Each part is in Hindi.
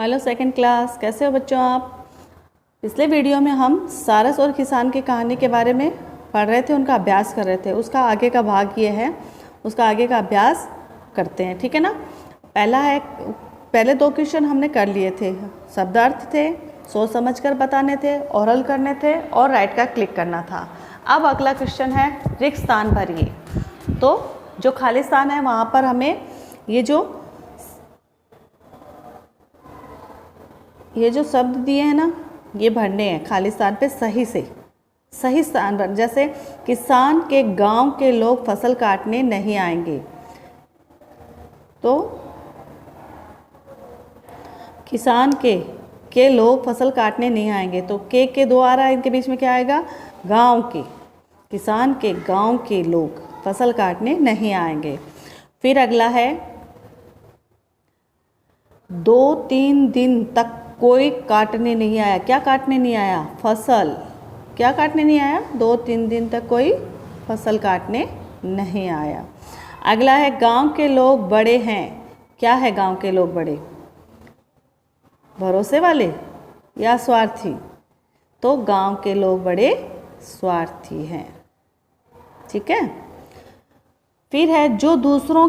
हेलो सेकंड क्लास, कैसे हो बच्चों आप। पिछले वीडियो में हम सारस और किसान की कहानी के बारे में पढ़ रहे थे, उनका अभ्यास कर रहे थे। उसका आगे का भाग ये है, उसका आगे का अभ्यास करते हैं, ठीक है ना। पहले 2 क्वेश्चन हमने कर लिए थे, शब्दार्थ थे, सोच समझ कर बताने थे, ओरल करने थे और राइट का क्लिक करना था। अब अगला क्वेश्चन है रिक्त स्थान भरिए। तो जो खाली स्थान है वहाँ पर हमें ये जो शब्द दिए हैं ना, ये भरने हैं खाली स्थान पे सही से। सही स्थान पर, जैसे किसान के गांव के लोग फसल काटने नहीं आएंगे, तो किसान के लोग फसल काटने नहीं आएंगे, तो के द्वारा इनके बीच में क्या आएगा, गांव के। किसान के गांव के लोग फसल काटने नहीं आएंगे। फिर अगला है 2-3 दिन तक कोई काटने नहीं आया। क्या काटने नहीं आया, फसल। क्या काटने नहीं आया, 2-3 दिन तक कोई फसल काटने नहीं आया। अगला है गांव के लोग बड़े हैं। क्या है गांव के लोग बड़े, भरोसे वाले या स्वार्थी। तो गांव के लोग बड़े स्वार्थी हैं, ठीक है। फिर है जो दूसरों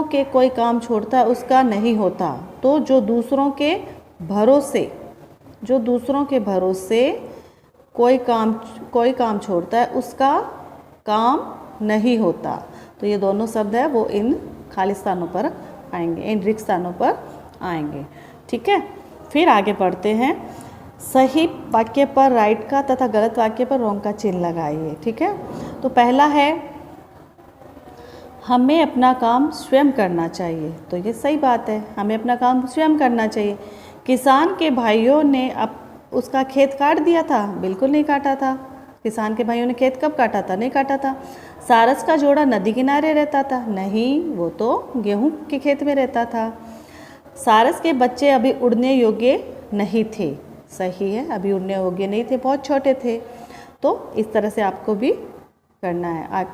के कोई काम छोड़ता है उसका नहीं होता। तो जो दूसरों के भरोसे कोई काम छोड़ता है उसका काम नहीं होता। तो ये दोनों शब्द है वो इन खाली स्थानों पर आएंगे, इन रिक्त स्थानों पर आएंगे, ठीक है। फिर आगे पढ़ते हैं। सही वाक्य पर राइट का तथा गलत वाक्य पर रॉन्ग का चिन्ह लगाइए, ठीक है। तो पहला है हमें अपना काम स्वयं करना चाहिए। तो ये सही बात है, हमें अपना काम स्वयं करना चाहिए। किसान के भाइयों ने अब उसका खेत काट दिया था, बिल्कुल नहीं काटा था। किसान के भाइयों ने खेत कब काटा था, नहीं काटा था। सारस का जोड़ा नदी किनारे रहता था, नहीं, वो तो गेहूं के खेत में रहता था। सारस के बच्चे अभी उड़ने योग्य नहीं थे, सही है, अभी उड़ने योग्य नहीं थे, बहुत छोटे थे। तो इस तरह से आपको भी करना है।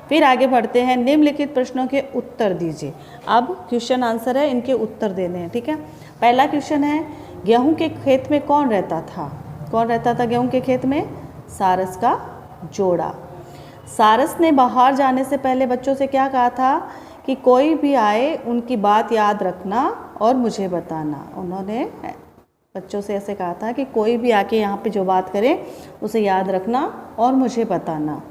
फिर आगे बढ़ते हैं। निम्नलिखित प्रश्नों के उत्तर दीजिए। अब क्वेश्चन आंसर है, इनके उत्तर देने हैं, ठीक है। पहला क्वेश्चन है गेहूं के खेत में कौन रहता था। कौन रहता था गेहूं के खेत में, सारस का जोड़ा। सारस ने बाहर जाने से पहले बच्चों से क्या कहा था कि कोई भी आए उनकी बात याद रखना और मुझे बताना। उन्होंने बच्चों से ऐसे कहा था कि कोई भी आके यहाँ पे जो बात करे उसे याद रखना और मुझे बताना।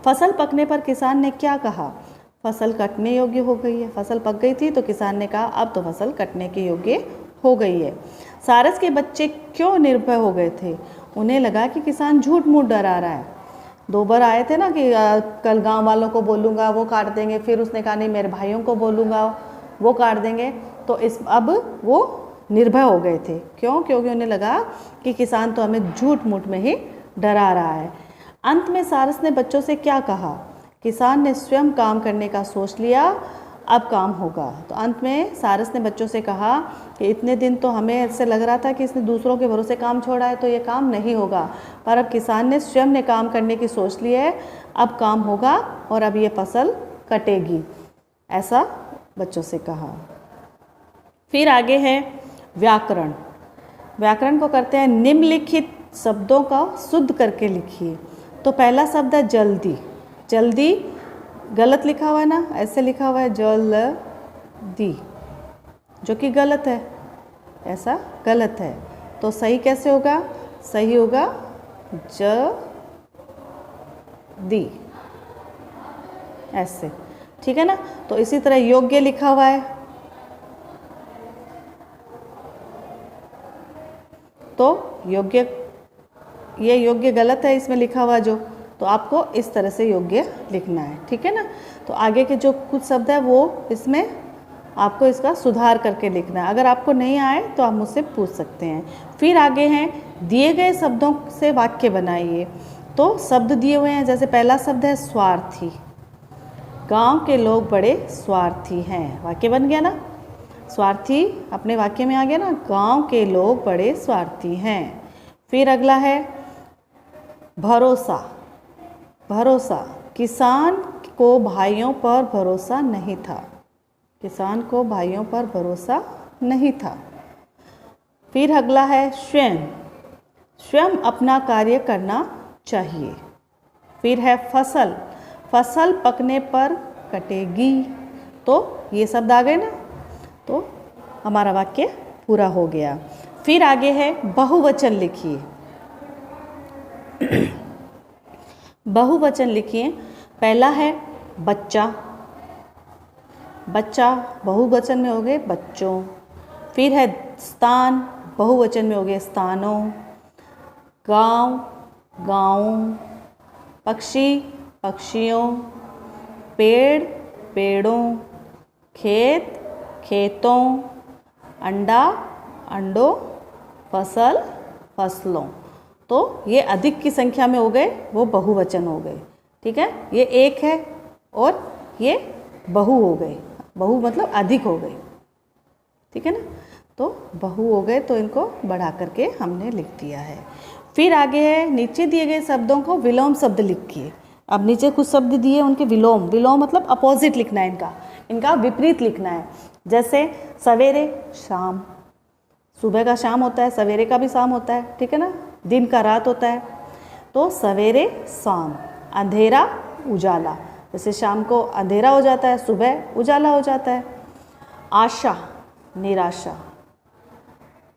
फसल पकने पर किसान ने क्या कहा, फसल कटने योग्य हो गई है। फसल पक गई थी तो किसान ने कहा अब तो फसल कटने के योग्य हो गई है। सारस के बच्चे क्यों निर्भय हो गए थे, उन्हें लगा कि किसान झूठ मूठ डरा रहा है। 2 बार आए थे ना कि कल गांव वालों को बोलूँगा वो काट देंगे, फिर उसने कहा नहीं मेरे भाइयों को बोलूँगा वो काट देंगे। तो अब वो निर्भय हो गए थे। क्यों, क्योंकि उन्हें लगा कि किसान तो हमें झूठ मूठ में ही डरा रहा है। अंत में सारस ने बच्चों से क्या कहा, किसान ने स्वयं काम करने का सोच लिया, अब काम होगा। तो अंत में सारस ने बच्चों से कहा कि इतने दिन तो हमें ऐसे लग रहा था कि इसने दूसरों के भरोसे काम छोड़ा है तो ये काम नहीं होगा, पर अब किसान ने स्वयं ने काम करने की सोच ली है, अब काम होगा और अब ये फसल कटेगी, ऐसा बच्चों से कहा। फिर आगे है व्याकरण। व्याकरण को करते हैं। निम्नलिखित शब्दों का शुद्ध करके लिखिए। तो पहला शब्द है जल्दी। जल्दी गलत लिखा हुआ है ना, ऐसे लिखा हुआ है जल्दी, जो कि गलत है, ऐसा गलत है। तो सही कैसे होगा, सही होगा जल्दी, ऐसे, ठीक है ना। तो इसी तरह योग्य लिखा हुआ है, तो ये योग्य गलत है इसमें लिखा हुआ जो, तो आपको इस तरह से योग्य लिखना है, ठीक है ना। तो आगे के जो कुछ शब्द है वो इसमें आपको इसका सुधार करके लिखना है। अगर आपको नहीं आए तो आप मुझसे पूछ सकते हैं। फिर आगे हैं दिए गए शब्दों से वाक्य बनाइए। तो शब्द दिए हुए हैं, जैसे पहला शब्द है स्वार्थी। गांव के लोग बड़े स्वार्थी हैं, वाक्य बन गया ना। स्वार्थी अपने वाक्य में आ गया ना, गांव के लोग बड़े स्वार्थी हैं। फिर अगला है भरोसा। भरोसा, किसान को भाइयों पर भरोसा नहीं था। किसान को भाइयों पर भरोसा नहीं था। फिर अगला है स्वयं, स्वयं अपना कार्य करना चाहिए। फिर है फसल, फसल पकने पर कटेगी। तो ये शब्द आ गए ना, तो हमारा वाक्य पूरा हो गया। फिर आगे है बहुवचन लिखिए। बहुवचन लिखिए। पहला है बच्चा, बच्चा बहुवचन में हो गए बच्चों। फिर है स्थान, बहुवचन में हो गए स्थानों। गांव, गांवों। पक्षी, पक्षियों। पेड़, पेड़ों। खेत, खेतों। अंडा, अंडों। फसल, फसलों। तो ये अधिक की संख्या में हो गए, वो बहुवचन हो गए। ठीक है, ये एक है और ये बहु हो गए। बहु मतलब अधिक हो गए। ठीक है ना, तो बहु हो गए, तो इनको बढ़ा करके हमने लिख दिया है। फिर आगे है नीचे दिए गए शब्दों को विलोम शब्द लिखिए। अब नीचे कुछ शब्द दिए, उनके विलोम, विलोम मतलब अपोजिट लिखना है, इनका विपरीत लिखना है। जैसे सवेरे, शाम। सुबह का शाम होता है, सवेरे का भी शाम होता है। ठीक है ना, दिन का रात होता है। तो सवेरे शाम। अंधेरा, उजाला। जैसे शाम को अंधेरा हो जाता है, सुबह उजाला हो जाता है। आशा, निराशा।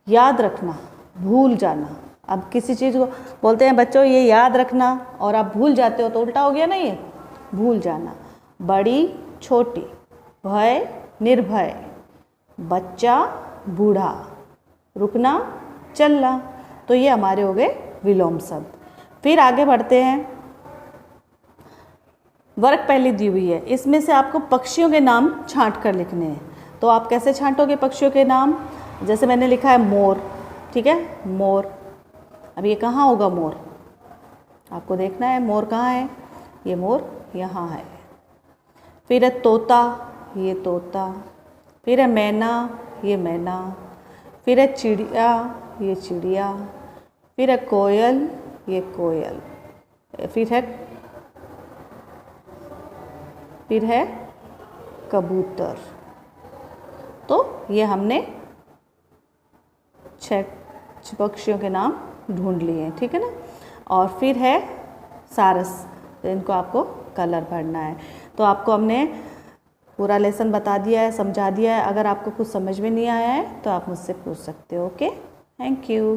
याद रखना, भूल जाना। अब किसी चीज़ को बोलते हैं बच्चों ये याद रखना, और आप भूल जाते हो तो उल्टा हो गया ना, ये भूल जाना। बड़ी, छोटी। भय, निर्भय। बच्चा, बूढ़ा। रुकना, चलना। तो ये हमारे हो गए विलोम शब्द। फिर आगे बढ़ते हैं। वर्क पहले दी हुई है, इसमें से आपको पक्षियों के नाम छांट कर लिखने हैं। तो आप कैसे छांटोगे पक्षियों के नाम? जैसे मैंने लिखा है मोर। ठीक है, मोर। अब ये कहाँ होगा मोर? आपको देखना है मोर कहाँ है। ये मोर यहाँ है। फिर है तोता, ये तोता। फिर है मैना, ये मैना। फिर है चिड़िया, ये चिड़िया। फिर है कोयल, ये कोयल। फिर है कबूतर। तो ये हमने 6 पक्षियों के नाम ढूंढ लिए हैं। ठीक है ना, और फिर है सारस, तो इनको आपको कलर भरना है। तो आपको हमने पूरा लेसन बता दिया है, समझा दिया है। अगर आपको कुछ समझ में नहीं आया है तो आप मुझसे पूछ सकते हो। Okay, thank you.